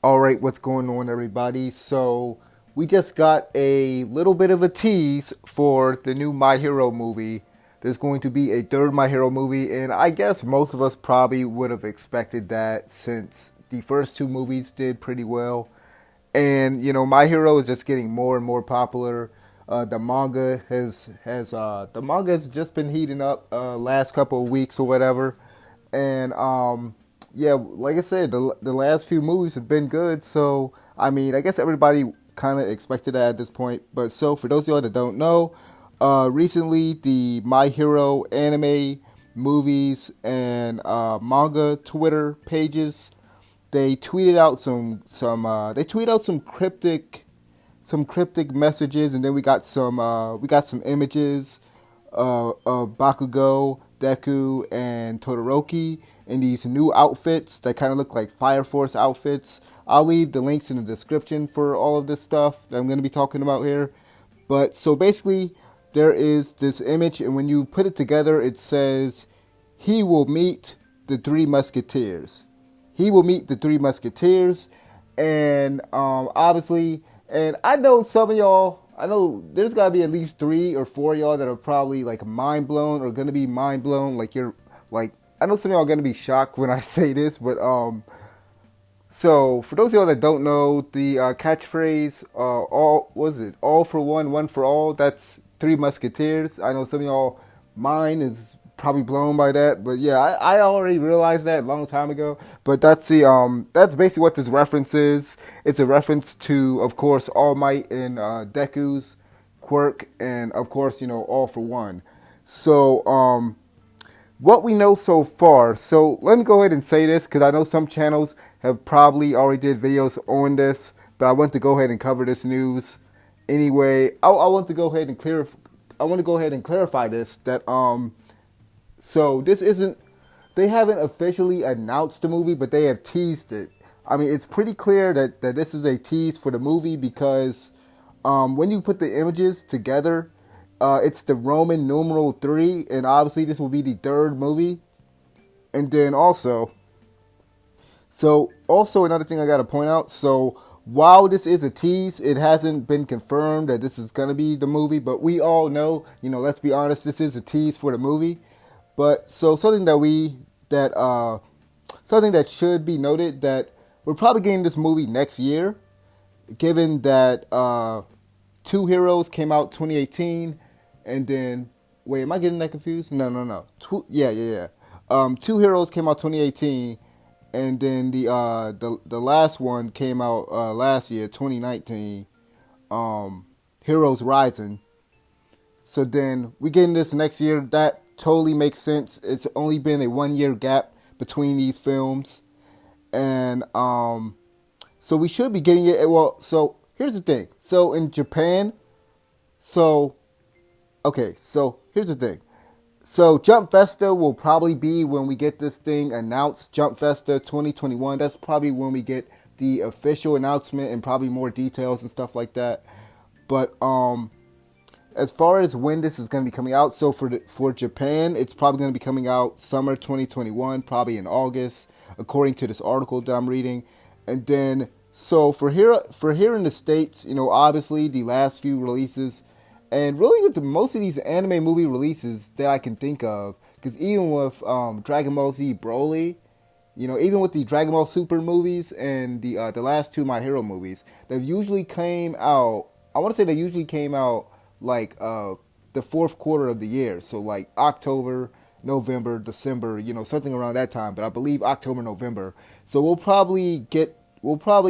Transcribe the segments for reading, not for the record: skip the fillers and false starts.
All right, what's going on, everybody? So, we just got a little bit of a tease for the new My Hero movie. There's going to be a third My Hero movie, and I guess most of us probably would have expected that since the first two movies did pretty well. And My Hero is just getting more and more popular. The manga has just been heating up last couple of weeks or whatever, and yeah, like I said, the last few movies have been good. So I mean, I guess everybody kind of expected that at this point. But so for those of y'all that don't know, recently the My Hero anime movies and manga Twitter pages they tweeted out some cryptic messages, and then we got some images of Bakugo, Deku, and Todoroki in these new outfits that kind of look like Fire Force outfits. I'll leave the links in the description for all of this stuff that I'm going to be talking about here. But so basically, there is this image, and when you put it together, it says, "He will meet the Three Musketeers." He will meet the Three Musketeers, and obviously, and I know some of y'all. I know there's got to be at least three or four of y'all that are probably like mind blown or gonna be mind blown. Like you're like I know some of y'all are gonna be shocked when I say this, but so for those of y'all that don't know, the catchphrase all was it all for one for all. That's Three Musketeers. I know some of y'all mine is probably blown by that, but yeah, I already realized that a long time ago. But that's basically what this reference is. It's a reference to, of course, All Might and Deku's quirk, and of course, All for One. So what we know so far. So let me go ahead and say this because I know some channels have probably already did videos on this, but I want to go ahead and cover this news anyway. I want to go ahead and clear. I want to go ahead and clarify this that so this isn't. They haven't officially announced the movie, but they have teased it. I mean, it's pretty clear that this is a tease for the movie because when you put the images together, it's the Roman numeral 3, and obviously this will be the third movie. And then also another thing I got to point out. So while this is a tease, it hasn't been confirmed that this is gonna be the movie. But we all know, let's be honest, this is a tease for the movie. But so something that should be noted that we're probably getting this movie next year, given that Two Heroes came out 2018, and then wait, am I getting that confused? No. Yeah. Two Heroes came out 2018, and then the last one came out last year, 2019. Heroes Rising. So then we get in this next year. That totally makes sense. It's only been a 1 year gap between these films, and so we should be getting it. Well, so here's the thing. So in Japan, so okay. So here's the thing. So Jump Festa will probably be when we get this thing announced. Jump Festa 2021. That's probably when we get the official announcement and probably more details and stuff like that. But as far as when this is going to be coming out, so for Japan, it's probably going to be coming out summer 2021, probably in August, according to this article that I'm reading. And then, so for here in the States, obviously the last few releases, and really with most of these anime movie releases that I can think of, because even with Dragon Ball Z Broly, even with the Dragon Ball Super movies and the last two My Hero movies, they've usually came out. I want to say they usually came out like the fourth quarter of the year, so like October, November, December, something around that time. But I believe October, November. So we'll probably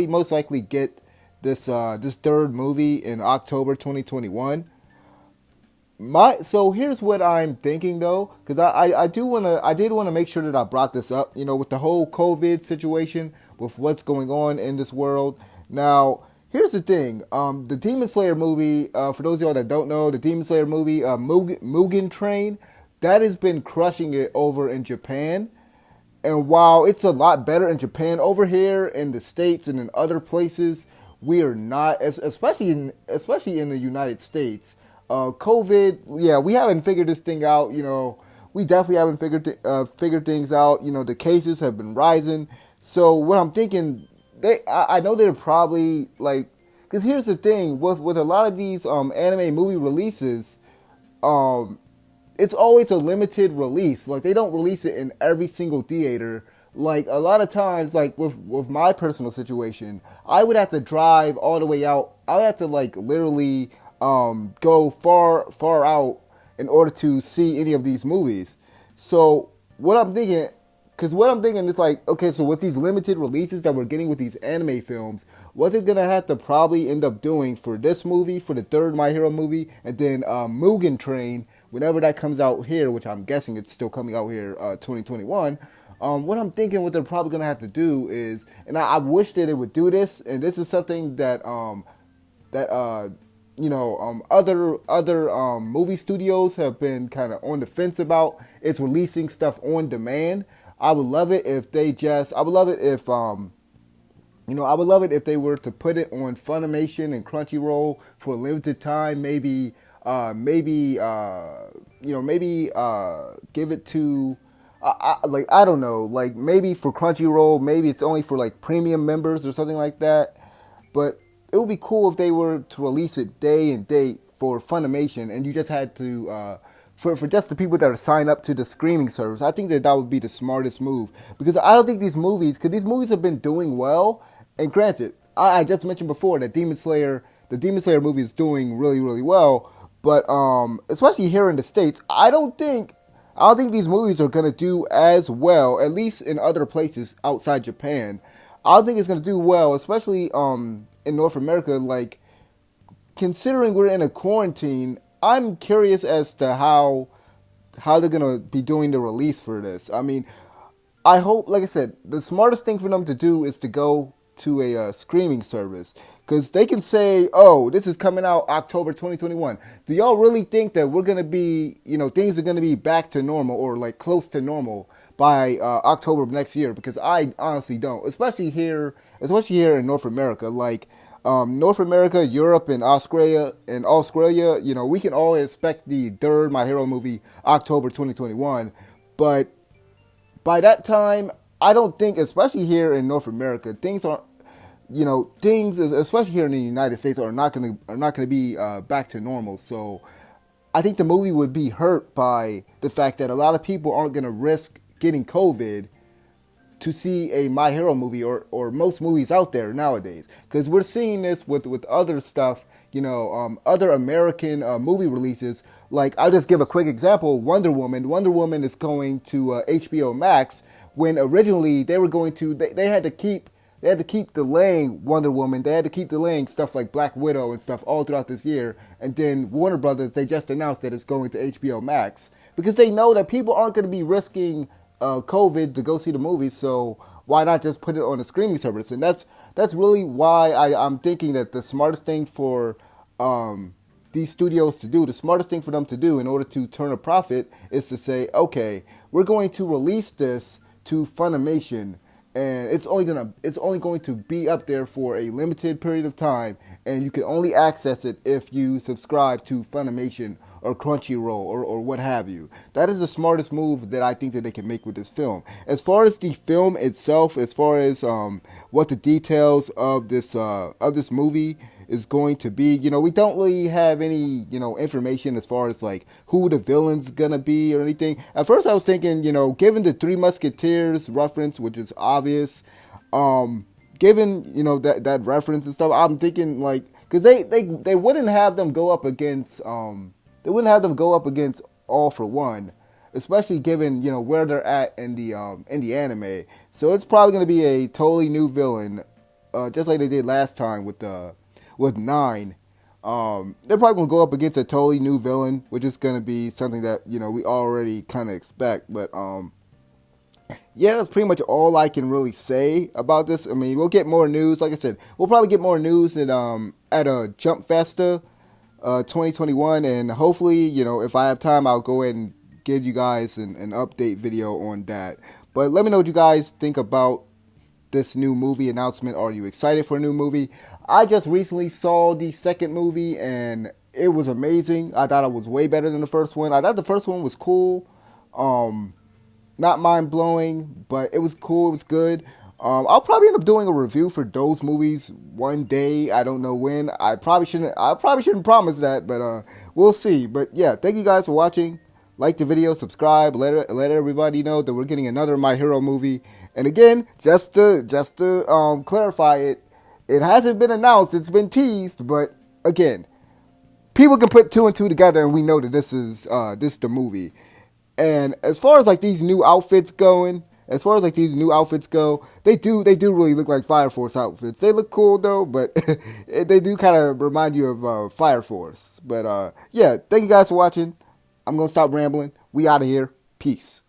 most likely get this third movie in October 2021. So here's what I'm thinking though, because I did want to make sure that I brought this up, with the whole COVID situation, with what's going on in this world now. Here's the thing, the Demon Slayer movie, for those of y'all that don't know, the Demon Slayer movie, Mugen Train, that has been crushing it over in Japan. And while it's a lot better in Japan, over here in the States and in other places, we are not, especially in the United States. COVID, yeah, we haven't figured this thing out. We definitely haven't figured things out. The cases have been rising. So what I'm thinking, I know they're probably like, because here's the thing with a lot of these anime movie releases, um, it's always a limited release. Like they don't release it in every single theater. Like a lot of times, like with my personal situation, I would have to drive all the way out. I would have to like literally go far out in order to see any of these movies. So what I'm thinking, because what I'm thinking is like, okay, so with these limited releases that we're getting with these anime films, what they're gonna have to probably end up doing for this movie, for the third My Hero movie, and then Mugen Train, whenever that comes out here, which I'm guessing it's still coming out here, 2021. What I'm thinking, what they're probably gonna have to do is, and I wish that it would do this, and this is something that that other movie studios have been kind of on the fence about, is releasing stuff on demand. I would love it if they just. I would love it if I would love it if they were to put it on Funimation and Crunchyroll for a limited time. Maybe give it to. Like I don't know, like maybe for Crunchyroll, maybe it's only for like premium members or something like that. But it would be cool if they were to release it day and date for Funimation, and you just had to for just the people that are signed up to the streaming service. I think that that would be the smartest move, because I don't think because these movies have been doing well. And granted, I just mentioned before that the Demon Slayer movie is doing really really well, but especially here in the States, I don't think these movies are gonna do as well, at least in other places outside Japan. I don't think it's gonna do well, especially in North America. Like, considering we're in a quarantine, I'm curious as to how they're gonna be doing the release for this. I mean, I hope, like I said, the smartest thing for them to do is to go to a streaming service, because they can say, "Oh, this is coming out October 2021." Do y'all really think that we're gonna be, things are gonna be back to normal or like close to normal by October of next year? Because I honestly don't, especially here in North America. Like North America, Europe, and Australia, we can all expect the third My Hero movie October 2021, but by that time, I don't think, especially here in North America, things aren't, especially here in the United States, are not gonna be back to normal. So I think the movie would be hurt by the fact that a lot of people aren't gonna risk getting COVID to see a My Hero movie, or most movies out there nowadays. Because we're seeing this with other stuff, other American movie releases. Like, I'll just give a quick example. Wonder Woman. Wonder Woman is going to HBO Max, when originally they were going to, they had to keep delaying Wonder Woman. They had to keep delaying stuff like Black Widow and stuff all throughout this year. And then Warner Brothers, they just announced that it's going to HBO Max, because they know that people aren't going to be risking COVID to go see the movie. So why not just put it on a streaming service? And that's really why I'm thinking that the smartest thing for these studios to do, the smartest thing for them to do in order to turn a profit, is to say, okay, we're going to release this to Funimation, and it's only going to be up there for a limited period of time, and you can only access it if you subscribe to Funimation or Crunchyroll or what have you. That is the smartest move that I think that they can make with this film. As far as the film itself, as far as what the details of this movie is going to be, we don't really have any, information as far as like who the villain's gonna be or anything. At first I was thinking, given the Three Musketeers reference, which is obvious, given, that reference and stuff, I'm thinking like, because they wouldn't have them go up against, All For One, especially given, where they're at in the anime. So it's probably gonna be a totally new villain, just like they did last time with 9. They're probably going to go up against a totally new villain, which is going to be something that, we already kind of expect. But, yeah, that's pretty much all I can really say about this. I mean, we'll get more news. Like I said, we'll probably get more news at a Jump Festa 2021. And hopefully, if I have time, I'll go ahead and give you guys an update video on that. But let me know what you guys think about this new movie announcement. Are you excited for a new movie? I just recently saw the second movie, and it was amazing. I thought it was way better than the first one. I thought the first one was cool. Not mind-blowing, but it was cool. It was good. I'll probably end up doing a review for those movies one day. I don't know when. I probably shouldn't promise that, but we'll see. But yeah, thank you guys for watching. Like the video, subscribe, let everybody know that we're getting another My Hero movie. And again, just to clarify it, it hasn't been announced. It's been teased, but again, people can put two and two together, and we know that this is the movie. And as far as like these new outfits going, as far as like these new outfits go, they do really look like Fire Force outfits. They look cool though, but they do kind of remind you of Fire Force. But yeah, thank you guys for watching. I'm gonna stop rambling. We out of here. Peace.